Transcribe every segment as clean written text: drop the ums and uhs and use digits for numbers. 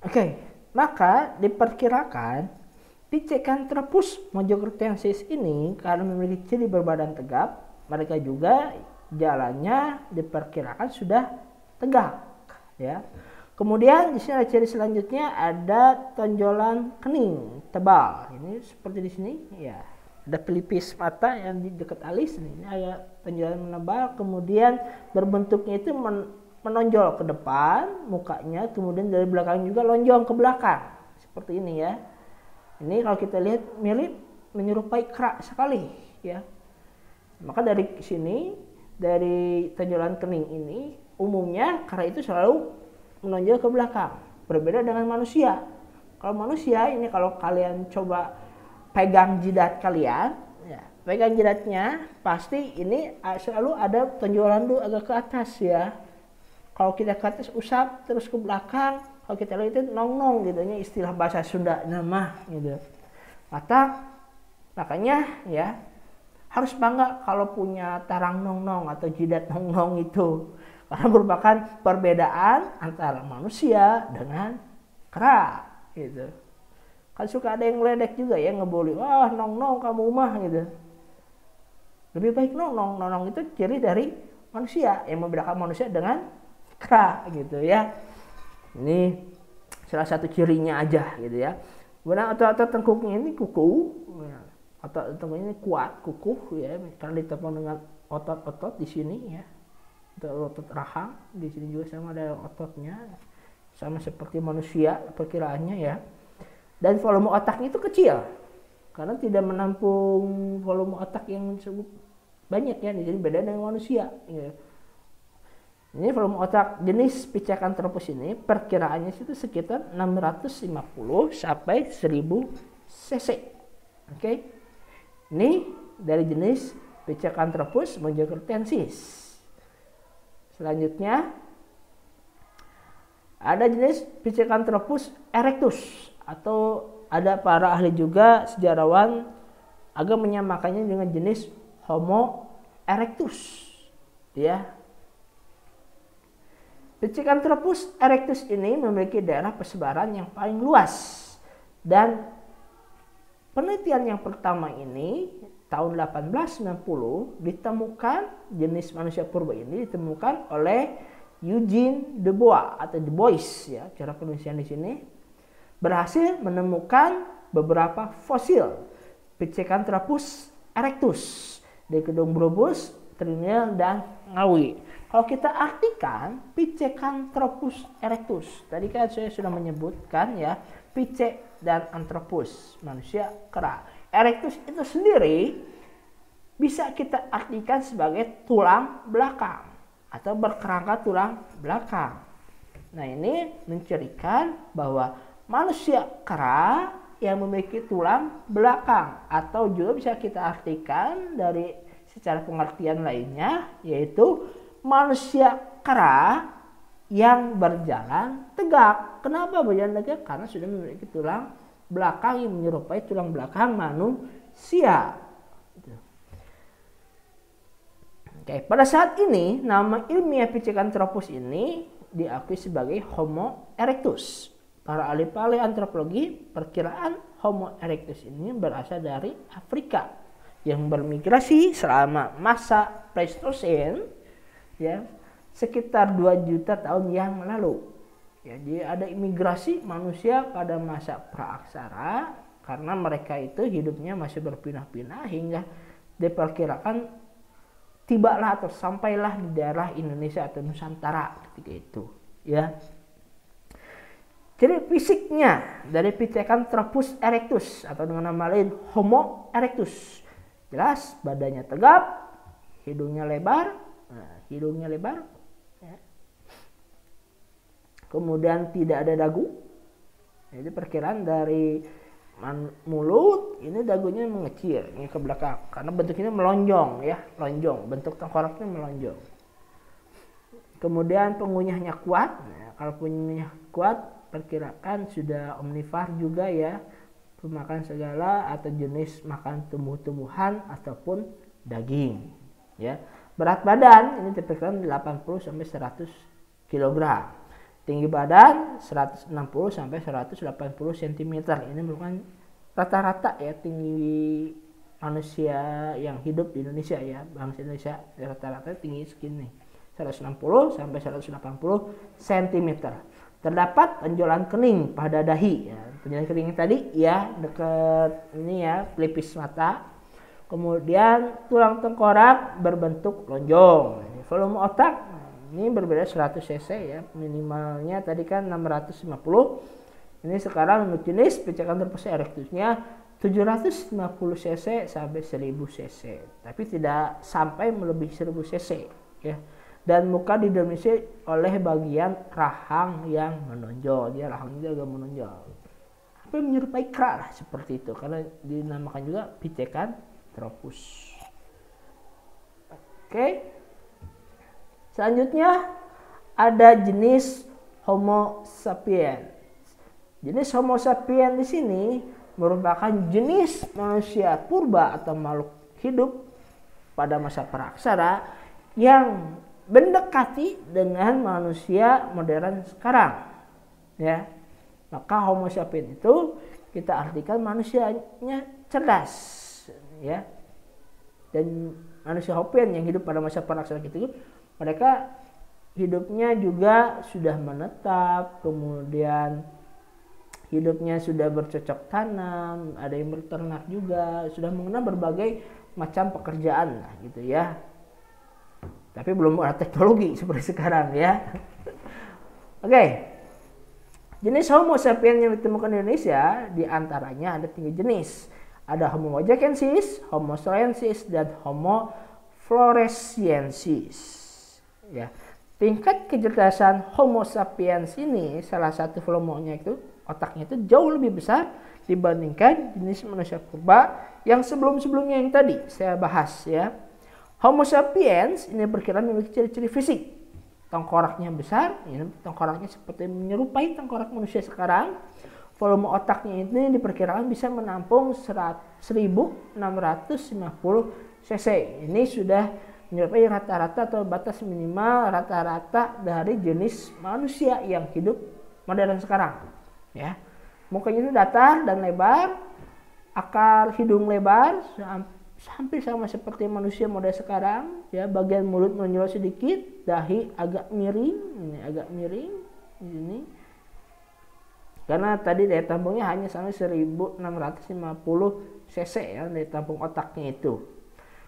Oke, maka diperkirakan Pithecanthropus mojokertensis ini karena memiliki ciri berbadan tegap, mereka juga jalannya diperkirakan sudah tegak, ya. Kemudian di sini ada ciri selanjutnya, ada tonjolan kening tebal. Ini seperti di sini, ya. Ada pelipis mata yang di dekat alis, ini ada tonjolan menebal, kemudian berbentuknya itu menonjol ke depan mukanya, kemudian dari belakang juga lonjong ke belakang. Seperti ini ya. Ini kalau kita lihat mirip menyerupai kera sekali, ya. Maka dari sini, dari tonjolan kening ini, umumnya kera itu selalu menonjol ke belakang. Berbeda dengan manusia. Kalau manusia ini, kalau kalian coba pegang jidat kalian, ya, pegang jidatnya pasti ini selalu ada tonjolan dulu agak ke atas, ya. Kalau kita ke atas usap terus ke belakang, kalau kita lihat itu nong-nong gitu, istilah bahasa Sunda nama gitu. Makanya ya harus bangga kalau punya tarang nong-nong atau jidat nong-nong itu, karena merupakan perbedaan antara manusia dengan kera gitu. Kan suka ada yang ngeledek juga ya, ngebully, wah nong-nong kamu mah gitu. Lebih baik nong-nong. Nong-nong itu ciri dari manusia, yang membedakan manusia dengan kera gitu ya. Ini salah satu cirinya aja gitu ya. Kemudian otot-otot tengkuknya ini kuku, otot tengkuknya ini kuat, kukuh ya, karena ditopang dengan otot-otot di sini ya. Otot rahang di sini juga sama ada ototnya, sama seperti manusia perkiraannya ya. Dan volume otaknya itu kecil karena tidak menampung volume otak yang cukup banyak ya, jadi beda dengan manusia ya. Ini volume otak jenis Pithecanthropus ini perkiraannya itu sekitar 650 sampai 1000 cc. Oke. Ini dari jenis Pithecanthropus mojokertensis. Selanjutnya ada jenis Pithecanthropus erectus, atau ada para ahli juga sejarawan agak menyamakannya dengan jenis Homo erectus ya. Pithecanthropus erectus ini memiliki daerah persebaran yang paling luas, dan penelitian yang pertama ini tahun 1890 ditemukan jenis manusia purba ini ditemukan oleh Eugene de Bois atau De Bois ya, cara penulisan di sini, berhasil menemukan beberapa fosil Pithecanthropus erectus di Kedung Brebes, Trinil, dan Ngawi. Kalau kita artikan Pithecanthropus erectus, tadi kan saya sudah menyebutkan ya, Pithe dan Anthropus, manusia kera. Erectus itu sendiri bisa kita artikan sebagai tulang belakang atau berkerangka tulang belakang. Nah, ini mencirikan bahwa manusia kera yang memiliki tulang belakang, atau juga bisa kita artikan dari secara pengertian lainnya, yaitu manusia kera yang berjalan tegak. Kenapa berjalan tegak? Karena sudah memiliki tulang belakang yang menyerupai tulang belakang manusia. Oke, pada saat ini nama ilmiah Pithecanthropus ini diakui sebagai Homo erectus. Para ahli paleoantropologi perkiraan Homo erectus ini berasal dari Afrika yang bermigrasi selama masa Pleistosen ya, sekitar 2 juta tahun yang lalu. Ya, jadi ada imigrasi manusia pada masa praaksara karena mereka itu hidupnya masih berpindah-pindah hingga diperkirakan tibalah atau sampailah di daerah Indonesia atau Nusantara ketika itu ya. Jadi fisiknya dari Pithecanthropus erectus atau dengan nama lain Homo erectus, jelas badannya tegap, hidungnya lebar, ya. Kemudian tidak ada dagu. Jadi perkiraan dari mulut ini dagunya mengecil ini ke belakang karena bentuknya melonjong ya, bentuk tengkoraknya melonjong. Kemudian pengunyahnya kuat. Nah, kalau pengunyah kuat perkirakan sudah omnivor juga ya, pemakan segala atau jenis makan tumbuh-tumbuhan ataupun daging ya. Berat badan ini diperkirakan 80 sampai 100 kg. Tinggi badan 160 sampai 180 cm. Ini merupakan rata-rata ya tinggi manusia yang hidup di Indonesia ya. Bangsa Indonesia rata-rata tinggi segini. 160 sampai 180 cm. Terdapat penjualan kening pada dahi ya. Penjualan kening tadi ya dekat ini ya pelipis mata. Kemudian tulang tengkorak berbentuk lonjong. Volume otak ini berbeda 100 cc ya, minimalnya tadi kan 650. Ini sekarang untuk jenis Pithecanthropus erectusnya 750 cc sampai 1000 cc, tapi tidak sampai melebihi 1000 cc ya. Dan muka didominasi oleh bagian rahang yang menonjol, dia rahangnya agak menonjol. Apa menyerupai kera lah seperti itu, karena dinamakan juga Pithecanthropus. Oke. Selanjutnya ada jenis Homo sapiens. Jenis Homo sapiens di sini merupakan jenis manusia purba atau makhluk hidup pada masa praksara yang mendekati dengan manusia modern sekarang. Ya, maka Homo sapiens itu kita artikan manusianya cerdas, ya. Dan manusia Homo yang hidup pada masa praksara itu mereka hidupnya juga sudah menetap, kemudian hidupnya sudah bercocok tanam, ada yang berternak juga, sudah mengenal berbagai macam pekerjaan lah gitu ya. Tapi belum ada teknologi seperti sekarang ya. Oke. Jenis Homo sapiens yang ditemukan di Indonesia diantaranya ada 3 jenis. Ada Homo wajakensis, Homo saurensis, dan Homo floresiensis. Ya, tingkat kecerdasan Homo sapiens ini salah satu volumenya itu otaknya itu jauh lebih besar dibandingkan jenis manusia purba yang sebelum-sebelumnya yang tadi saya bahas ya. Homo sapiens ini berkiraan memiliki ciri-ciri fisik. Tengkoraknya besar, ya, tengkoraknya seperti menyerupai tengkorak manusia sekarang. Volume otaknya ini diperkirakan bisa menampung 1650 cc. Ini sudah menyerupai rata-rata atau batas minimal rata-rata dari jenis manusia yang hidup modern sekarang. Ya, mukanya itu datar dan lebar, akar hidung lebar, hampir sama seperti manusia modern sekarang. Ya, bagian mulut menonjol sedikit, dahi agak miring, ini agak miring ini. Karena tadi daya tampungnya hanya sampai 1650 cc ya daya tampung otaknya itu.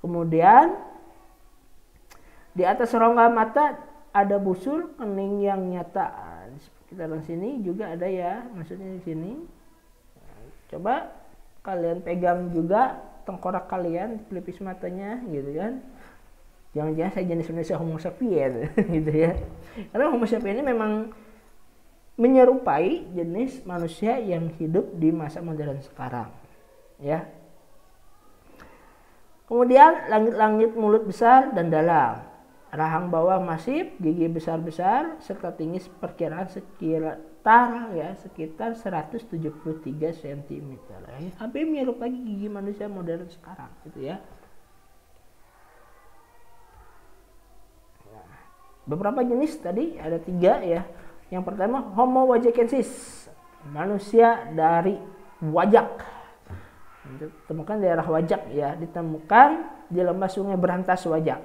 Kemudian di atas rongga mata ada busur kening yang nyata. Di sekitaran sini juga ada ya, maksudnya di sini. Coba kalian pegang juga tengkorak kalian, pelipis matanya gitu kan. Jangan-jangan saya jenis manusia Homo sapiens gitu ya. Karena Homo sapiens ini memang menyerupai jenis manusia yang hidup di masa modern sekarang. Ya. Kemudian langit-langit mulut besar dan dalam. Rahang bawah masif, gigi besar-besar, serta tinggi perkiraan sekitar 173 cm. Hampir menyerupai gigi manusia modern sekarang, gitu ya. Beberapa jenis tadi ada 3 ya. Yang pertama Homo wajakensis, manusia dari wajak. Ditemukan di daerah wajak ya, ditemukan di lembah sungai berantas wajak.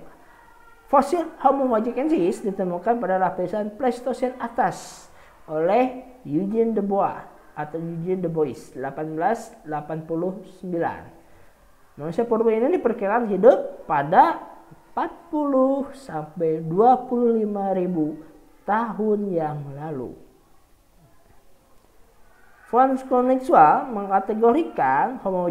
Fosil Homo wajakensis ditemukan pada lapisan Pleistosen atas oleh Eugene de Bois atau Eugene de Bois 1889. Manusia purba ini diperkirakan hidup pada 40 sampai 25.000 tahun yang lalu. Von Koenigswald mengkategorikan Homo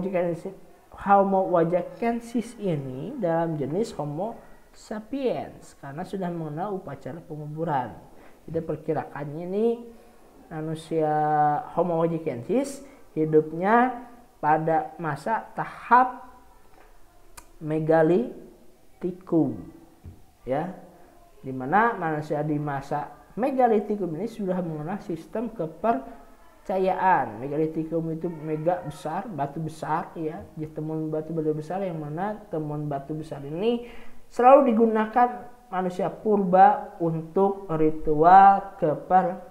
wajakensis ini dalam jenis Homo sapiens karena sudah mengenal upacara penguburan. Jadi perkirakannya ini manusia Homo wajakensis hidupnya pada masa tahap megalitikum ya, dimana manusia di masa megalitikum ini sudah mengenal sistem kepercayaan. Megalitikum itu mega besar, batu besar ya, temuan batu besar yang mana temuan batu besar ini selalu digunakan manusia purba untuk ritual kepercayaan.